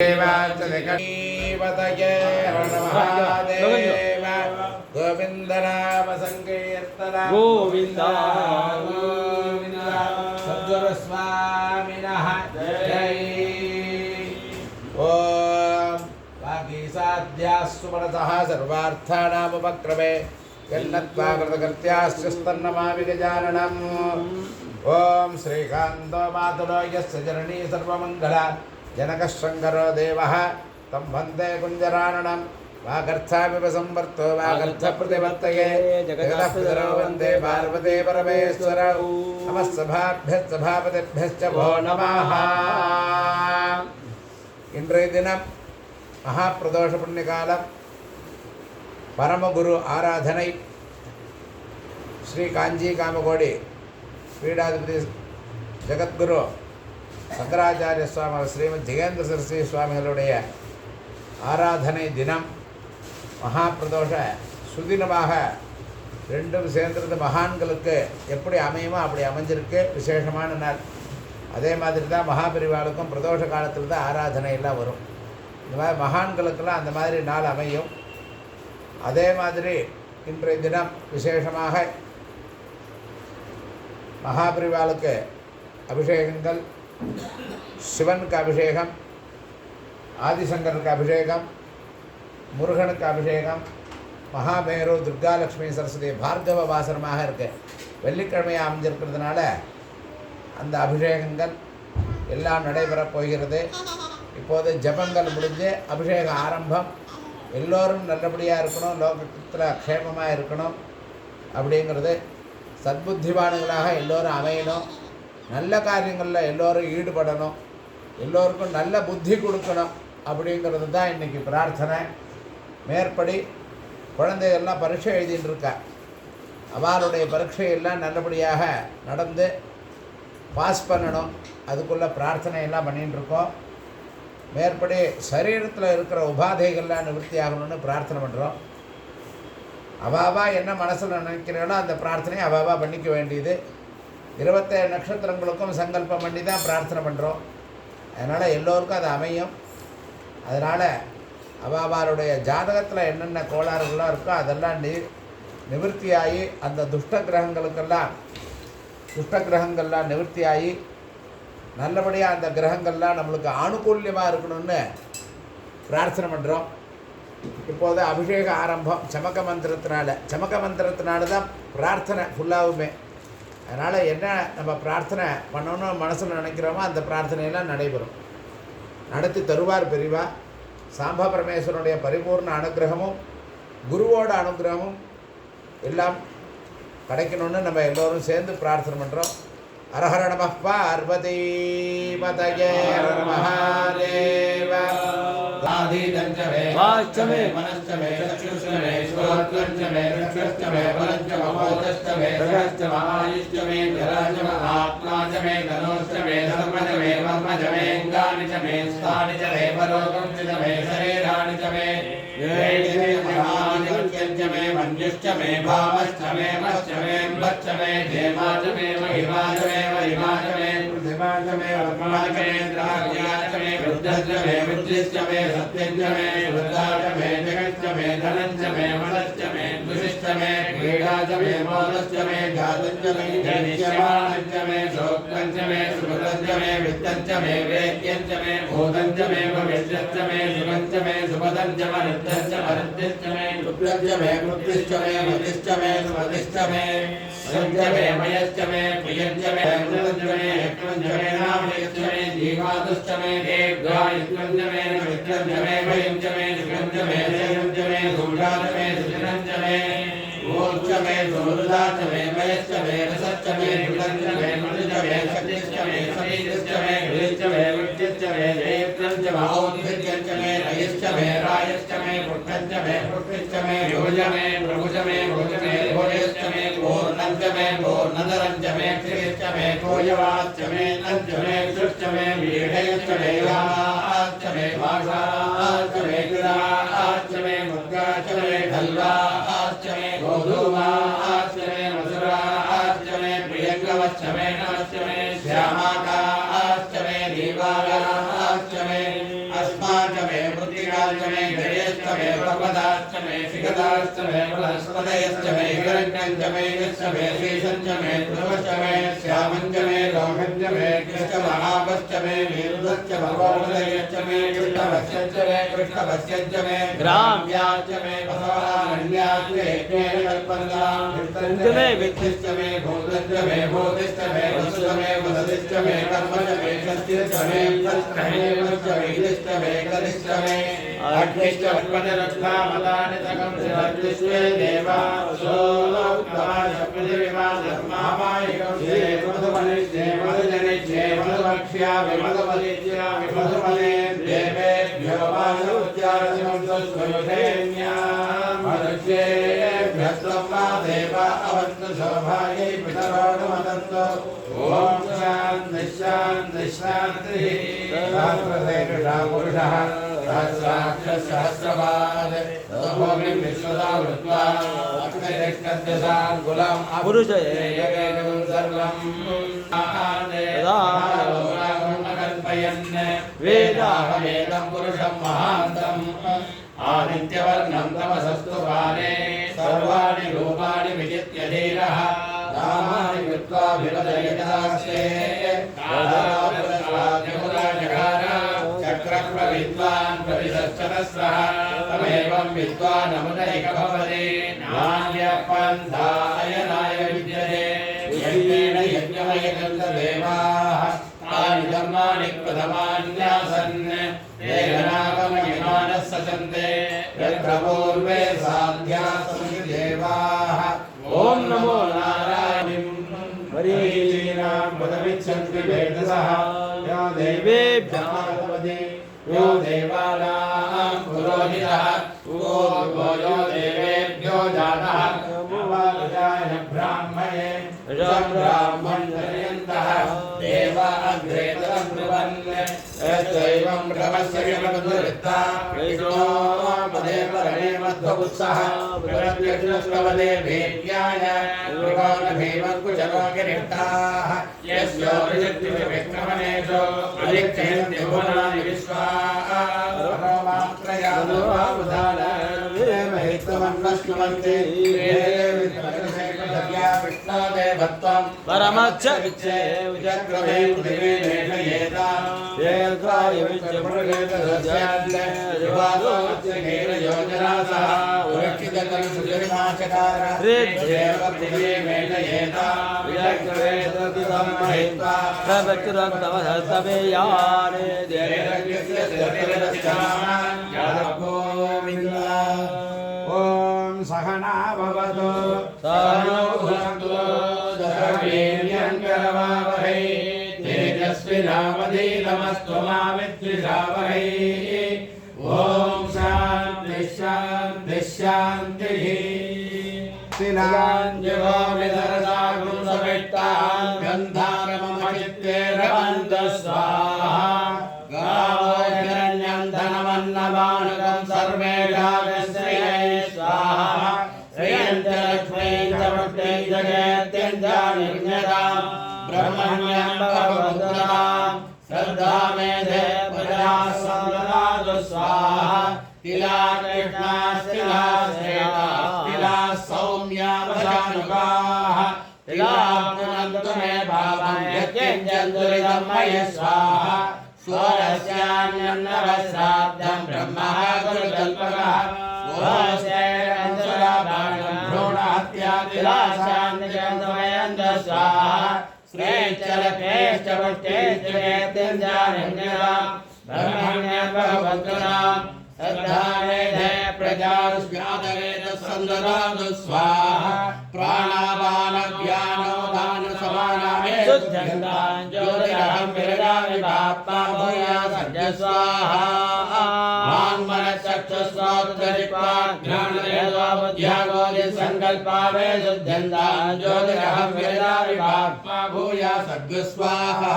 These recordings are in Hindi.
गोविंद नाम संकीर्तन गोविंद गोविंद सद्गुरु स्वामिनः जय। ओम वागीसाद्यास्सुमनसः सर्वार्थानामुपक्रमे यन्नत्वाकृतकृत्याश्चस्तन्नमामि गजाननम्। ओम श्रीकान्तो मातुलो यस्य जननी सर्वमङ्गला जनकः शङ्करो देवः तं वन्दे कुञ्जराननम्। वागर्थामिव संवर्तो वागर्थप्रतिवर्तये जगतः पितरो वन्दे पार्वती परमेश्वरौ। नमः सभाभ्यश्च सभापतिभ्यश्च भो नमः। இன்றைய தினம் மகாபிரதோஷ புண்ணியகாலம் பரமகுரு ஆராதனை ஸ்ரீ காஞ்சி காமகோடி பீடாதிபதி ஜெகத்குரு சங்கராச்சாரிய சுவாமி ஸ்ரீமத் ஜெகேந்திர சரஸ்வதி சுவாமிகளுடைய ஆராதனை தினம் மகாபிரதோஷ சுதினமாக ரெண்டும் சேர்ந்துருந்து மகான்களுக்கு எப்படி அமையுமோ அப்படி அமைஞ்சிருக்கு. விசேஷமான நாள். அதே மாதிரி தான் மகாபரிவாளுக்கும் பிரதோஷ காலத்தில் தான் ஆராதனை எல்லாம் வரும். இந்த மாதிரி மகான்களுக்கெல்லாம் அந்த மாதிரி நாள் அமையும். அதே மாதிரி இன்றைய தினம் விசேஷமாக மகாபரிவாளுக்கு அபிஷேகங்கள், சிவனுக்கு அபிஷேகம், ஆதிசங்கருக்கு அபிஷேகம், முருகனுக்கு அபிஷேகம், மகாமேரு துர்காலட்சுமி சரஸ்வதி பார்கவ வாசனமாக இருக்குது. வெள்ளிக்கிழமையாக அமைஞ்சிருக்கிறதுனால அந்த அபிஷேகங்கள் எல்லாம் நடைபெறப் போகிறது. இப்போது ஜபங்கள் முடிஞ்சு அபிஷேகம் ஆரம்பம். எல்லோரும் நல்லபடியாக இருக்கணும், லோகத்தில் க்ஷேமமாக இருக்கணும் அப்படிங்கிறது. சத்புத்திவான்களாக எல்லோரும் அமையணும், நல்ல காரியங்களில் எல்லோரும் ஈடுபடணும், எல்லோருக்கும் நல்ல புத்தி கொடுக்கணும் அப்படிங்கிறது தான் இன்றைக்கி பிரார்த்தனை. மேற்படி குழந்தைகள்லாம் பரீட்சை எழுதிட்டு இருக்கா. அவளுடைய பரீட்சையெல்லாம் நல்லபடியாக நடந்து பாஸ் பண்ணணும், அதுக்குள்ளே பிரார்த்தனையெல்லாம் பண்ணிகிட்டுருக்கோம். மேற்படி சரீரத்தில் இருக்கிற உபாதைகள்லாம் நிவர்த்தி ஆகணும்னு பிரார்த்தனை பண்ணுறோம். அவாவா என்ன மனசில் நினைக்கிறாளோ அந்த பிரார்த்தனையை அவாவா பண்ணிக்க வேண்டியது. 27 நட்சத்திரங்களுக்கும் சங்கல்பம் பண்ணி தான் பிரார்த்தனை பண்ணுறோம். அதனால் எல்லோருக்கும் அது அமையும். அதனால் அவாவாளுடைய ஜாதகத்தில் என்னென்ன கோளாறுகளோ இருக்கோ அதெல்லாம் நிவர்த்தியாகி அந்த துஷ்ட கிரகங்கள்லாம் நிவர்த்தியாகி நல்லபடியாக அந்த கிரகங்கள்லாம் நம்மளுக்கு ஆணுகூல்யமாக இருக்கணும்னு பிரார்த்தனை பண்ணுறோம். இப்போது அபிஷேக ஆரம்பம் சமக்க மந்திரத்தினால தான் பிரார்த்தனை ஃபுல்லாகுமே. அதனால் என்ன நம்ம பிரார்த்தனை பண்ணணும்னு மனசில் நினைக்கிறோமோ அந்த பிரார்த்தனையெல்லாம் நடைபெறும். நடத்தி தருவார் பெரிவா. சாம்பா பரமேஸ்வரனுடைய பரிபூர்ண அனுகிரகமும் குருவோட அனுகிரகமும் எல்லாம் கிடைக்கணும்னு நம்ம எல்லோரும் சேர்ந்து பிரார்த்தனை பண்ணுறோம். ஹரஹர நமः பார்வதி பதயே மகாதேவ. आदिदंचमे वाचमे मनश्चमे चक्षुश्चमे श्रोत्रश्चमे चक्षुश्चमे परश्चमे बोधश्चमे रगश्चमे आयुश्चमे जराश्चमे आत्माश्चमे धनुश्चमे धर्मश्चमे वर्मश्चमे अंगानिश्चमे स्थानिश्चमे परोगंश्चमे शरीरानिश्चमे येष्चमे मन्युश्चमे भावश्चमे मश्चमे बच्चमे धेमाश्चमे महिमाश्चमे वरिमाश्चमे पृथिमाश्चमे वर्माश्चमे द्राव्याश्चमे वृद्धश्चमे वृद्धिश्चमे सत्यञ्चमे वृद्धाचमे जगच्चमे धनञ्चमे मनश्चमे दुषिश्चमे क्रीडाचमे मोदश्चमे घातञ्चमे जनिष्यमाणञ्चमे शोक्तञ्चमे सुकृतञ्चमे वित्तञ्चमे वेद्यञ्चमे भूतञ्चमे भविष्यच्चमे सुगञ्चमे सुपदञ्चमे नित्यञ्चमे रुद्रञ्चमे कृतिश्चमे मतिश्चमे सुमतिश्चमे सञ्चमे मयश्चमे प्रियञ्चमे अमृतञ्चमे यक्ष्मञ्चमे नामयश्चमे जीवातुश्चमे दीर्घायुष्मञ्चमे मित्रञ्चमे भयञ्चमे सुगञ्चमे जयञ्चमे धूषाचमे सुजनञ्चमे ोच्चमे सुहृदाचमे मयश्चमे रसच्चमे विलञ्चमे मृजमे सतिश्चमे समीतिश्चमे घृश्चमे वृद्धिश्चमे जयत्रञ्चमे औद्भिर्यञ्चमे रयश्चमे रायश्चमे पुष्टञ्चमे पुष्टिश्चमे योजमे प्रभुजमे भोजमे भोजश्चमे पूर्णञ्चमे पूर्णधरञ्चमे क्षिरिश्चमे कोयवाच्चमे नञ्चमे क्षुश्चमे वीढयश्चमे याश्चमे भाषाश्चमे गिराश्चमे मुद्गाश्चमे ढल्वाश्चमे गोधूमाश्चमे मधुराश्चमे प्रियङ्गवश्चमे नमश्चमे श्यामाकाश्चमे दीवागाश्चमे अस्मा च मे मृत्तिका च मे गणेश्च मे पर्वताश्च मे शिखराश्च मे वनस्पतयश्च मे हिरण्यं च मे यश्च मे शेषं च मे ध्रुवश्च मे श्यामं च मे लोहं च मे कृष्ण महावश्च मे मेरुदश्च भगवदयश्च मे कृष्णवश्यश्च मे कृष्णवश्यश्च मे ग्राम्याश्च मे बसवारण्याश्च यज्ञेन कल्पन्तां वित्तञ्च मे वित्तिश्च मे भूतश्च मे भूतिश्च मे वसुश्च मे वसतिश्च मे कर्म च मे शक्तिश्च मे तच्च मे वश्च मे इदिश्च मे कलिश्च मे अग्निश्च उत्पन्नरक्षामतानि सकं सिद्धिश्चे देवा सोक्तवाय पृथिवीमा धर्मामायिकं श्री मधुमनिश्चे मधुजनिश्चे मधुभक्ष्या विमधुमलिज्या विमधुमले देवेभ्यो वासुच्चारसं स्वयुधेन्याम् मनुष्येभ्यस्तं वा देवा अवन्तु शोभायै पितरोनुमदन्तु ॐ शान्ति शान्ति शान्तिः सहस्रशेषा पुरुषः सहस्राक्ष सहस्रपाद भूमिं विश्वदा वृत्वा अक्षयष्टद्दशाङ्गुलम् पुरुषयेयं सर्वं कल्पयन् वेदाहमेदं पुरुषं महान्तम् आदित्यवर्णं तमसस्तु पाने सर्वाणि रूपाणि विजित्य धीरः नामानि कृत्वाभिवदयितास्ते चक्रप्रविद्वान् प्रविशश्चतस्रः तमेवं विद्वानमुदैक भवति नान्यपन्थायनाय विद्यते यज्ञेन यज्ञमयगन्धदेवाः तानि धर्माणि प्रथमान्यासन् देहनागमयमानः सचन्ते यत्र पूर्वे साध्यासन्ति देवाः ॐ नमो नारायणिं वरीचीनां पदमिच्छन्ति वेदसः यो देवेभ्यः भवति यो देवानां पुरोहितः यो देवेभ्यो जातः ब्राह्मणे ब्राह्मण्यन्तः देवा अग्रे तदं ब्रुवन् यद्दैवं ब्रह्मस्य पदे परणे मध्वपुत्सः प्रत्यक्षस्तवदे भेद्याय भीमङ्कुशलोकिनिष्ठाः यस्यो ऋषिविक्रमणेषु अधिक्षयन्ति भुवनानि विश्वाः विष्णुदेवत्वं परमच्च विच्चे विचक्रमे पृथिवी नेषयेतां येन्द्राय विच्चमुर्गेतसस्यान्ते योजनासः उरक्षितकलुसुजरिमाचकार देव पृथिवी नेषयेतां विचक्रमे तदिदं महित्वा प्रवचुरन्तमहस्तमेयाने देवस्य ॐ सहना भवतु सहनो भुनक्तु दशवीर्यं करवावहै तेजस्विनावधीतमस्तु मा विद्विषावहै ॐ शान्ति शान्ति शान्तिः तिलाञ्जलो विदरसागुं सविष्टां गन्धारममचित्ते रमन्तु स्वाहा गावो हिरण्यं धनमन्नवानुकं सर्वेषामश्रयै स्वाहा श्रियं च लक्ष्मीं च पुष्टिं च कीर्तिं च निर्म्यतां ब्रह्मण्यं भगवन्तुनां श्रद्धा मेधे प्रजाः संददातु स्वाहा तिला कृष्णा तिला श्रेता तिला सौम्या वशानुगाः तिला पुनन्तु मे भावं यत्यञ्जन्तुरिदं मयि स्वाहा स्वरस्यान्यन्नवश्राद्धं ब्रह्मः गुरुकल्पकः स्वस्यैरन्तराभाणं भ्रूणहत्यादिलाशान्तिचन्द्रमयन्त स्वाहा श्रेश्चलक्ष्मेश्च पुष्टेश्च कीर्तिं च निर्म्यतां ब्रह्मण्यं भगवन्तुनां श्रद्धा मेधे प्रजास्यादवेदसन्ददातु स्वाहा प्राणापानव्यानो दानसमानामे शुद्धन्तां ज्योतिरहं विरजामि बाप्पा भूया सज्ज स्वाहा संकल्पावे शुद्धन्तां ज्योतिरहं विरजामि बाप्पा भूया सज्ज स्वाहा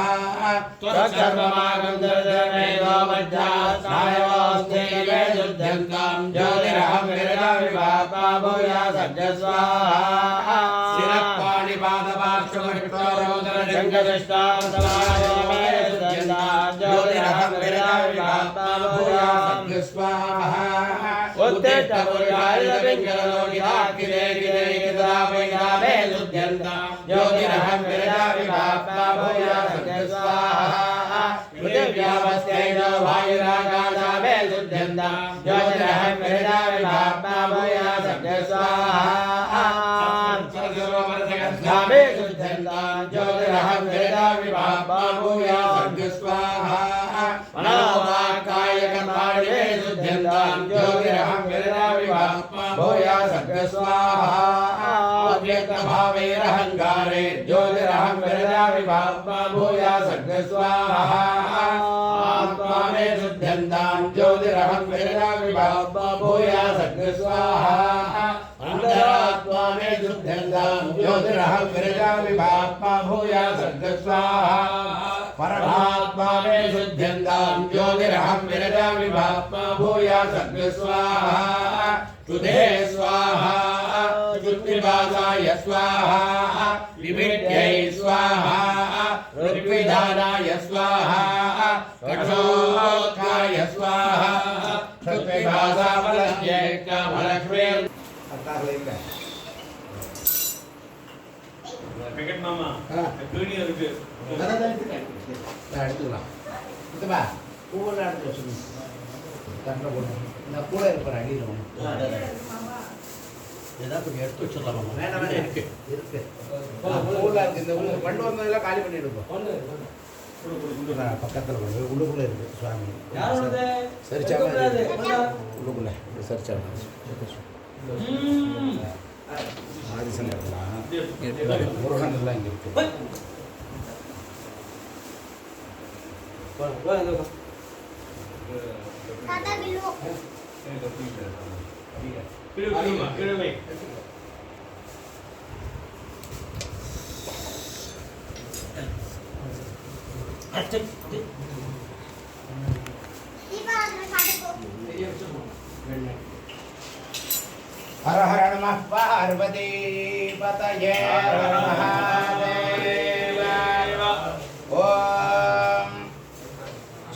त्वत्सर्वमागं दर्शनेतो मध्यास्तायवास्ते वे शुद्धन्तां ज्योतिरहं विरजामि बाप्पा भूया सज्ज स्वाहा शिरपाणिपादपार्श्वमष्टोरोदरशङ्खदृष्टां समाजो मे शुद्धन्तां ज्योतिरहं विरजामि बाप्पा भूया स्वाहा उत्तिष्ठ पुरुषायुधपिङ्गललोकिताकिरे गिरे गिदापैनामे सुध्यन्ता ज्योतिरहं विरजाविभाप्ता भूयासङ्ग स्वाहा पृथिव्यावस्यैनो वायुरागादामे सुध्यन्ता ज्योतिरहं विरजाविभाप्ता भूयासङ्ग स्वाहा नामे सुध्यन्ता ज्योतिरहं विरजाविभाप्ता भूयासङ्ग स्वाहा मनोवाक्कायकर्माणि शुद्ध्यन्ता ज्योतिरहं विरजाविभाप्ता भूयासङ्ग स्वाहा अव्यक्तभावैरहङ्कारे ज्योतिरहं विरजाविभाप्ता भूयासङ्ग स्वाहा आत्मा मे शुद्ध्यन्तां ज्योतिरहं विरजाविभाप्ता भूयासङ्ग स्वाहा अन्तरात्मा मे शुद्ध्यन्तां ज्योतिरहं विरजाविभाप्ता भूयासङ्ग स्वाहा परमात्मा मे शुद्ध्यन्तां ज्योतिरहं विरजाविभाप्ता भूयासङ्ग स्वाहा शुद्धे स्वाहा शुद्धिवासाय स्वाहा विविध्यै स्वाहा ऋग्विधानाय स्वाहा कठोत्काय स्वाहा शुद्धिवासावलक्ष्ये कामलक्ष्मे पैकेट मामा துணி இருக்கு எடுத்துக்கலாம் இதுப்பா பூவெல்லாம் எடுத்து வச்சுக்கணும் தட்டில் போட்டு நான் கூட இருக்கிற அடியில் ஒன்று ஏதாவது கொஞ்சம் எடுத்து வச்சிடலாமா வேணாம் வேணாம் இருக்கு பூவெல்லாம் இருக்குது இந்த உள்ள வண்டு வந்ததெல்லாம் காலி பண்ணிவிடுப்போம் பக்கத்தில் உள்ளுக்குள்ளே இருக்குது சுவாமி சரிச்சா உள்ளுக்குள்ளே சரிச்சா ஆதிசன் இருக்கலாம் முருகன் எல்லாம் இங்கே இருக்கு கிழமை हर हर नमः पार्वती पतये महादेव ओम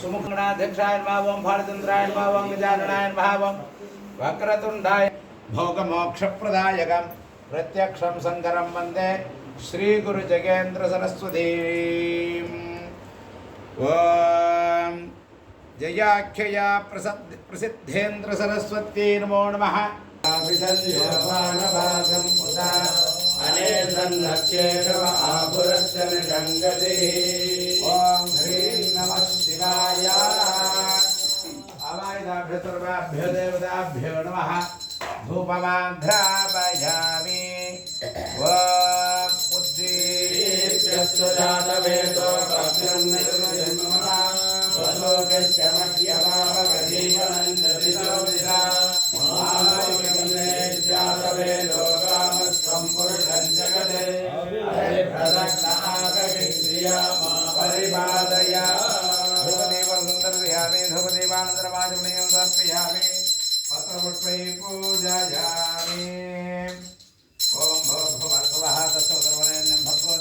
सुमुखनाध्यक्षाय नमः ओम भारतन्द्राय नमः ओम गजाननाय नमः ओम वक्रतुण्डाय भोगमोक्षप्रदायकं प्रत्यक्षं शङ्करं वन्दे श्रीगुरुजगेन्द्रसरस्वतीम् ओम जयाख्यया प्रसिद्धेन्द्रसरस्वती नमो नमः अभिसंयोपानभागं पुता अनेसन्नस्येषव आपुरस्य निषङ्गतिः ॐ ह्रीं नमः शिवाय अवायदाभ्यो सर्वाभ्यो देवताभ्यो नमः धूपमाघ्रापयामि ॐ उद्दीप्यस्तु जातवेदो भद्रं निर्मलः स्वलोकस्य मध्यमावगजीवनं जतितो विदा लोकामस्त्वं पुरुषं जगते प्रदक्षिणाकक्रिया मा परिपादय धूपदीपं सुन्दर्पयामि धूपदीपानन्तरमादिमनीयं समर्पयामि पत्रपुष्पैः पूजयामि ॐ भगवः तत्सर्वरेण्यं भगवो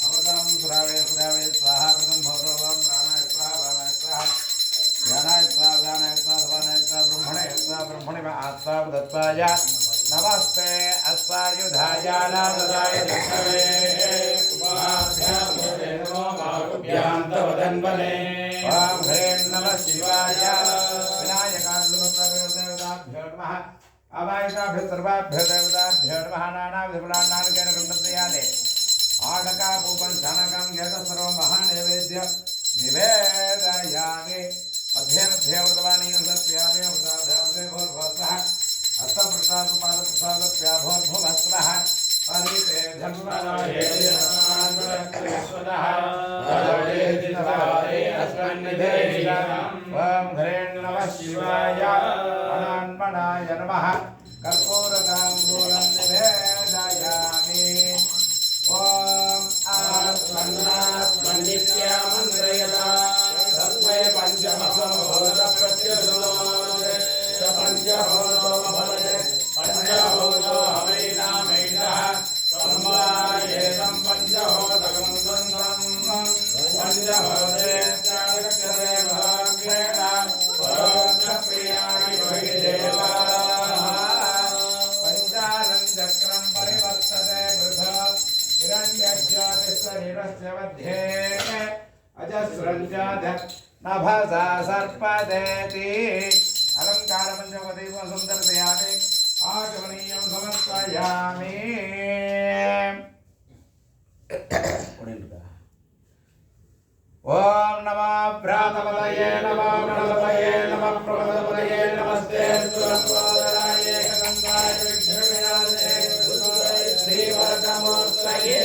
अमृतं सुरावे सुरावे स्वाहा प्रथम भवतों प्राणाय स्वाहा वाणाय स्वाहा ज्ञानाय स्वाहा दानाय स्वाहा स्वानाय स्वाहा ब्रह्मणे में आत्मा दत्ताय नमस्ते अस्वायुधाय नारदाय दिक्षवे उपाभ्यां नमो बाहुभ्यां तव धन्वने ओम ह्रीं नमः शिवाय विनायकान्देवताभ्यो नमः अवायिताभ्यो सर्वाभ्यो देवताभ्यो नमः नानाविधफलान्नानिकेन खण्डत्रयाने आडकापूपं छानकं यतसर्वं महानैवेद्य निवेदयामि मध्ये मध्ये व्रतवाणीं सत्यामि अमृताभ्यामसे भोर्भवस्वः हस्तप्रसादपादप्रसादप्याभोर्भुवस्वः हरिते धन्वनायेश्वरः ॐ ह्रीं नमः शिवाय अनान्मनाय नमः कर्पूरताम्बूलं निवेदयामि ॐ आत्मन्नात्मनित्यामन्त्रयता तस्मै पञ्चमहोदप्रत्यसुमोदे स पञ्चहोदो भवते पञ्चहोदो हवैनामैनः सम्मायेतं पञ्चहोदो तस्य मध्ये अजस्रञ्जाध नभसा सर्पदेति अलङ्कारपञ्चमदेवं सुन्दरतयामि आचमनीयं समर्पयामि ओम नमः भ्रातपतये नमः गणपतये नमः प्रमदपतये नमस्ते सुरंगोदराय गंगाय विघ्नविनाशे श्रीवरदमूर्तये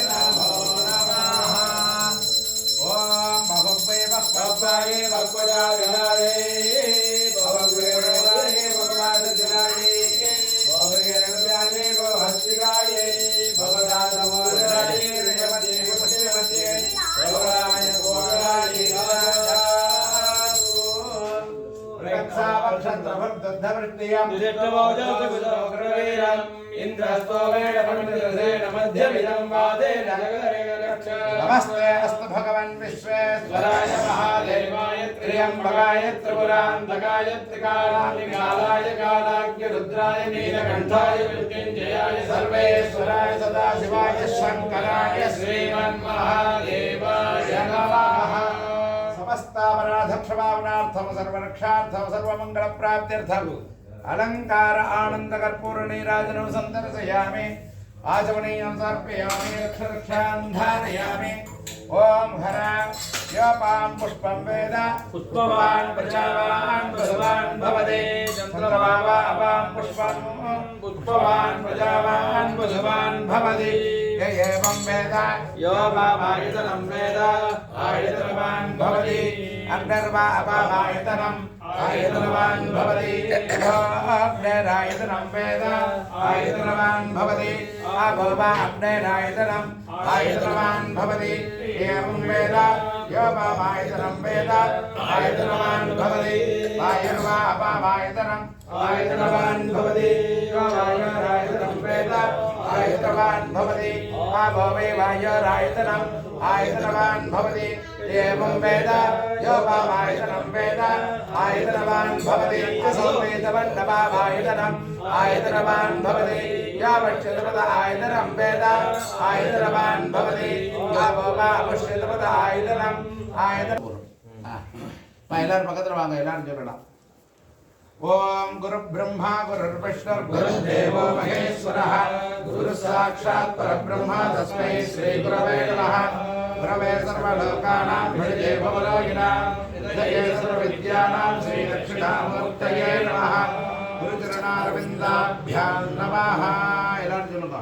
नमो नमः ओम भगवते भक्ताय भगवजाय भगवते भगवादजाय भगवते भगवहस्तिकाय भगवदातमोदराय रेवते पुष्यवते भगवाय गोराय रक्षावर्षद्रभद्दद्धवृत्तियं दुरिष्टमोजोगुजोग्रवीरम् इन्द्रस्तोमेण पण्डितसेन मध्यमिदं वादेन जगदरेरक्ष नमस्ते अस्तु भगवन् विश्वेश्वराय महादेवाय त्र्यम्बकाय त्रिपुरान्तकाय त्रिकालाय कालाग्य रुद्राय नीलकण्ठाय मृत्युञ्जयाय सर्वेश्वराय सदाशिवाय शङ्कराय श्रीमन्महादेवाय नमः समस्तापराधक्षमापणार्थं सर्वरक्षार्थं सर्वमङ्गलप्राप्त्यर्थम् अलङ्कार आनन्दकर्पूरनीराजनं सन्दर्शयामि आचमनीयं समर्पयामि रक्षरक्षां धारयामि ॐ हर यपां पुष्पं वेद पुष्पवान् प्रजावान् वसवान् भवते चन्द्रभावापां पुष्पं पुष्पवान् प्रजावान् वसवान् भवति य एवं वेद यो वामायतनं वेद आयतनवान् भवति अग्निर्वा अपामायतनम् आयतनवान् भवति यो अग्निरायतनं वेद आयतनवान् भवति अभवा अग्निरायतनम् आयतनवान् भवति एवं वेद यो वामायतनं वेद आयतनवान् भवति वायुर्वा अपामायतनम् आयतनवान् भवति यो वायुरायतनं वेद आयतनवान् भवति अभवे वायुरायतनम् आयतनवान् भवति एवं वेद यो वामायतनं वेद आयतनवान् भवति असंवेदवन्नवायतनम् आयतनवान् भवति यावच्छतपद आयतनं वेद आयतनवान् भवति यावच्छतपद आयतनम् आयतन எல்லாரும் பக்கத்துல வாங்க எல்லாரும் சொல்லலாம் ओम गुरु ब्रह्मा गुरुर्विष्णु गुरुर्देवो महेश्वरः गुरु साक्षात् परब्रह्म तस्मै श्री गुरवे नमः गुरवे सर्वलोकानां भिषजे भवरोगिणां हृदये सर्वविद्यानां श्री दक्षिणामूर्तये नमः गुरुचरणारविन्दाभ्यां नमः எல்லாரும் சொல்லுங்க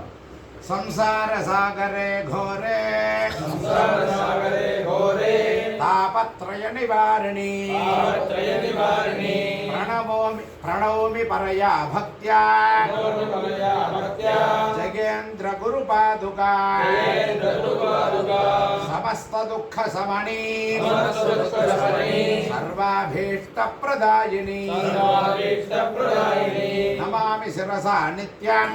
संसार सागरे घोरे तापत्रय निवारिणी प्रणवोमि परया भक्त्या जगेन्द्र गुरुपादुका समस्त दुःख समणी सर्वाभीष्ट प्रदायिनी नमामि शिरसा नित्यं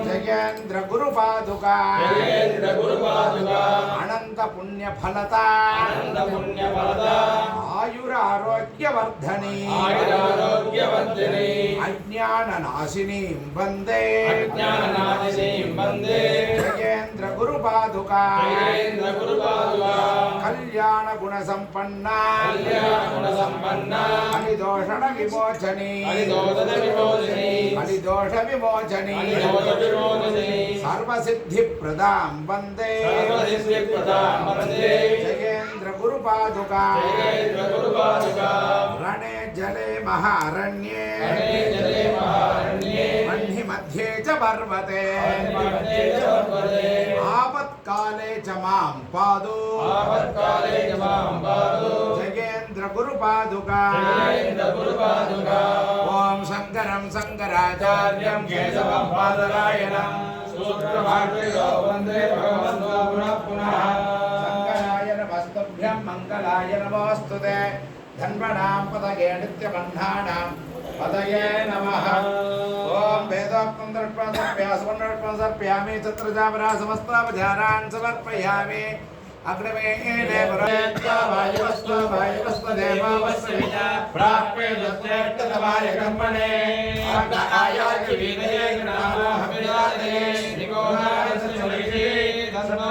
जगेन्द्र गुरुपादुका अनंत पुण्य फलता आयुरारोग्यवर्धनी अज्ञान नाशिनी वंदे जगेन्द्र गुरुपादुका कल्याण गुण संपन्ना हरिदोषण विमोचनी हरिदोष विमोचनी सर्वसिद्धि प्रदां वंदे जगेन्द्र गुरुपादुका रणे जले महारण्ये मह्नि मध्ये च पर्वते आपत्काले च मां पादो जगेन्द्र गुरुपादुका ओम शंकरं शंकराचार्यं केशवं बादरायणं सूत्रभाष्यो वन्दे भगवन्तो पुनः पुनः शंकराय नमस्तुभ्यं मंगलाय नमोऽस्तुते धन्वनां पदये नित्यबन्धानां पदये नमः ओम वेदोक्तं दर्पणं सर्प्यासवन्नर्पणं सर्प्यामि चत्रजावरा समस्तावधारान् समर्पयामि अग्रमेणे वायुवस्तु देवावस्विता प्राप्ये दत्तेष्टतमाय कर्मणे आयाति विदये नामहमिदाते निकोहाय सचलिते दशमा